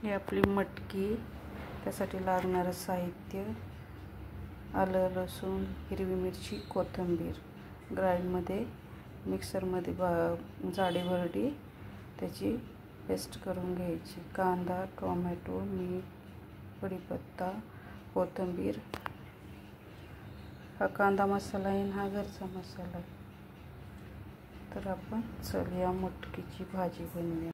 ही आपली मटकी, त्यासाठी लागणारं साहित्य: आलं, लसूण, हिरवी मिरची, कोथिंबीर. ग्राइंडमध्ये मिक्सरमध्ये जाडी भरडी त्याची पेस्ट करून घ्यायची. कांदा, टोमॅटो, मीठ, कढीपत्ता, कोथिंबीर. हा कांदा मसाला आहे, हा घरचा मसाला आहे. तर आपण या मटकीची भाजी बनवूया.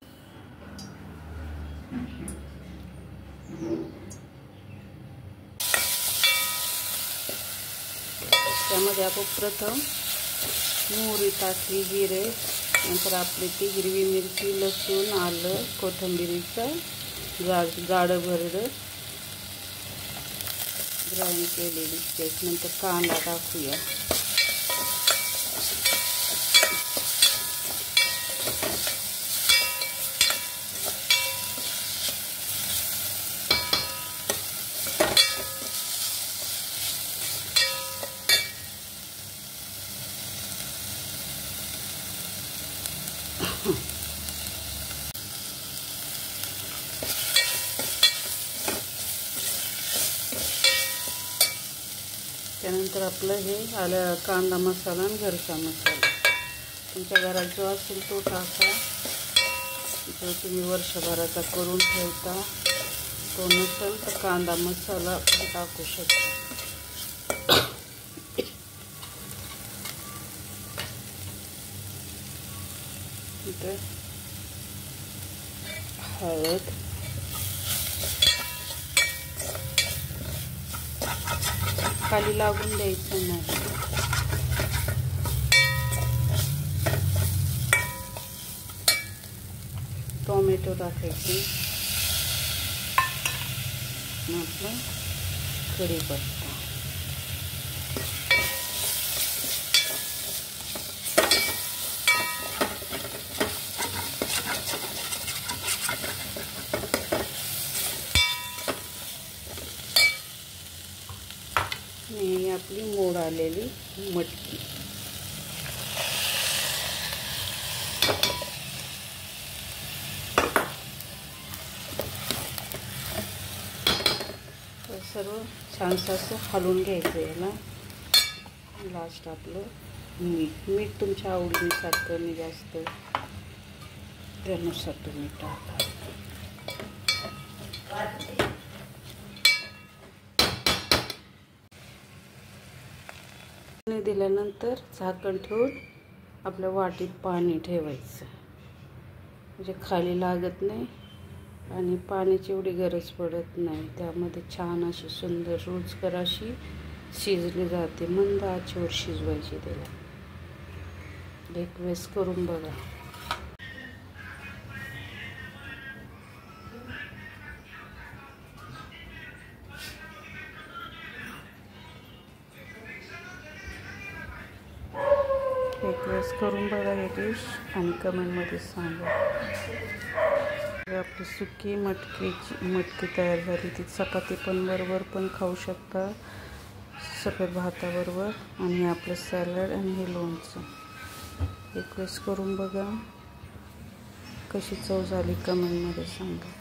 त्यामध्ये आपण प्रथम मोहरी टाकली, जिरे, नंतर आपली ती हिरवी मिरची, लसूण, आलं, कोथिंबीरीचं जाडं भरडं ग्राइंड केलेली पेस्ट. नंतर कांदा टाकूया. त्यानंतर आपलं हे आलं कांदा मसाला आणि घरचा मसाला. तुमच्या घरात जो असेल तो टाका. जो तुम्ही वर्षभराचा करून ठेवता तो नसेल तर कांदा मसाला पण टाकू शकता. इथे हळद, खाली लागून द्यायचं नाही. टोमॅटो टाकायची. आपलं कढीपत्ता. ही आपली मोड आलेली मटकी. सर्व छानसं असं हलवून घ्यायचं. याला लास्ट आपलं मीठ तुमच्या आवडीनुसार, कमी जास्त त्यानुसार तुम्ही टाका. दिल्यानंतर झाकण ठेवून आपल्या वाटीत पाणी ठेवायचं, म्हणजे खाली लागत नाही आणि पाण्याची एवढी गरज पडत नाही. त्यामध्ये छान अशी सुंदर रुचकर अशी शिजली जाते. मंद आचेवर शिजवायची त्याला. एक वेळेस करून बघा. एक वेळेस करून बघा हे डिश आणि कमेंटमध्ये सांगा. आपली सुकी मटकी तयार झाली. ती चपाती पण बरोबर पण खाऊ शकता, सफेद भाताबरोबर. आणि आपलं सॅलड आणि हे लोणचं. एक वेळेस करून बघा. कशी चव झाली कमेंटमध्ये सांगा.